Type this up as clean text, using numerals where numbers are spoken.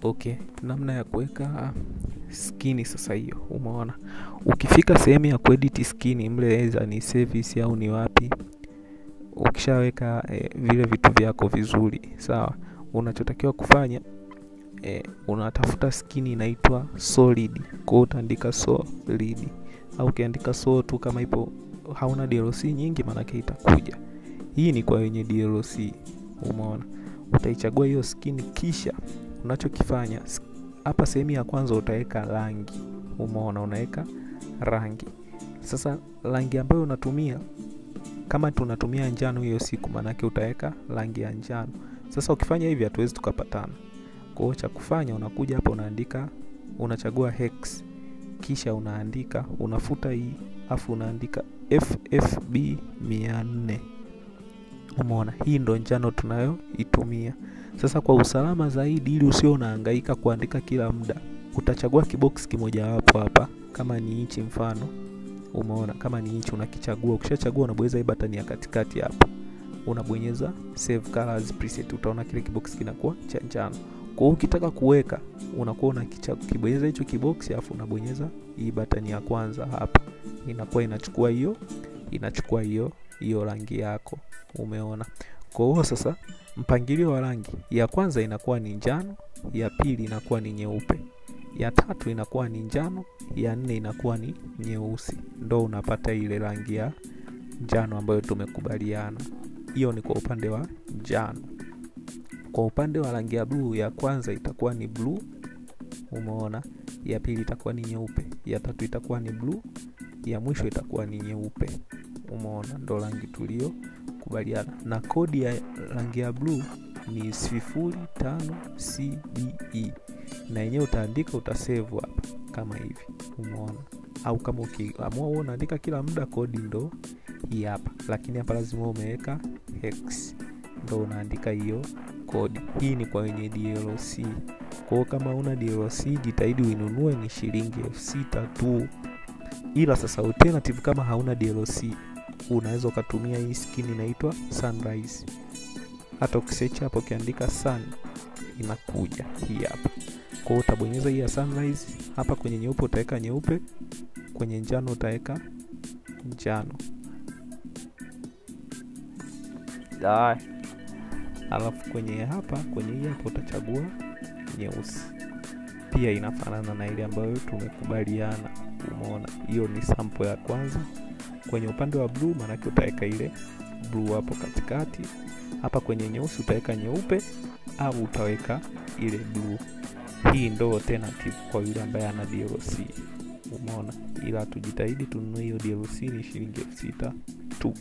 Okay, namna ya kuweka skini sasa hiyo. Umeona. Ukifika sehemu ya kuedit skini mleweza ni service au ni wapi. Ukishaweka vile vitu vyako vizuri, sawa. Unachotakiwa kufanya unatafuta skini inaitwa solid. Kwa hiyo utaandika solid. Au ukiandika so tu kama ipo hauna DLC nyingi maana yake itakuja. Hii ni kwa wenye DLC. Umeona. Utaichagua hiyo skini kisha unachokifanya hapa sehemu ya kwanza utaweka rangi. Umeona, unaweka rangi. Sasa rangi ambayo unatumia kama tunatumia njano hiyo siku maana yake utaweka rangi ya njano. Sasa ukifanya hivi hatuwezi tukapatana. Kwa hiyo cha kufanya unakuja hapa unaandika, unachagua hex kisha unaandika, unafuta hii afu unaandika FFB 400. Umeona, hii ndo njano tunayoitumia. Sasa kwa usalama zaidi ili usio unahangaika kuandika kila muda, utachagua kibox kimoja wapo hapa kama ni inchi mfano. Umeona, kama ni inchi unakichagua. Ukishachagua unabonyeza hii button ya katikati hapa. Unabonyeza save colors preset, utaona kile kibox kinakuwa cha njano. Kwa hiyo ukitaka kuweka unakuwa unakibonyeza hicho kibox alafu unabonyeza hii button ya kwanza hapa. Inakuwa inachukua hiyo rangi yako. Umeona. Kwa hiyo sasa mpangilio wa rangi ya kwanza inakuwa ni njano, ya pili inakuwa ni nyeupe, ya tatu inakuwa ni njano, ya nne inakuwa ni nyeusi. Ndio unapata ile rangi ya njano ambayo tumekubaliana. Hiyo ni kwa upande wa njano. Kwa upande wa rangi ya blue, ya kwanza itakuwa ni blue. Umeona, ya pili itakuwa ni nyeupe, ya tatu itakuwa ni blue, ya mwisho itakuwa ni nyeupe. Umeona, ndo rangi tulio kubaliana. Na kodi ya rangi ya blue ni 05CBE. Na yenyewe utaandika, utasave hapa kama hivi. Umeona. Au kama ukiamua unaandika kila muda, kodi ndo hii hapa. Lakini hapa lazima umeweka hex. Ndo unaandika hiyo kodi. Hii ni kwa wenye DLC. Kwa hiyo kama una DLC jitahidi uinunue, ni shilingi 6,000 tu. Ila sasa alternative kama hauna DLC unaweza ukatumia hii skin inaitwa Sunrise. Hata ukisearch hapo ukiandika sun inakuja hii hapa. Kwa hiyo utabonyeza hii ya Sunrise. Hapa kwenye nyeupe utaweka nyeupe, kwenye njano utaweka njano. Alafu kwenye hapa, kwenye hii hapa utachagua nyeusi. Pia inafanana na ile ambayo tumekubaliana. Umeona, hiyo ni sample ya kwanza. Kwenye upande wa blue maana yake utaweka ile blue hapo katikati. Hapa kwenye nyeusi utaweka nyeupe au utaweka ile blue. Hii ndo alternative kwa yule ambaye ana DLC. Umeona, ila tujitahidi tununue hiyo DLC, ni shilingi 6,000 tu.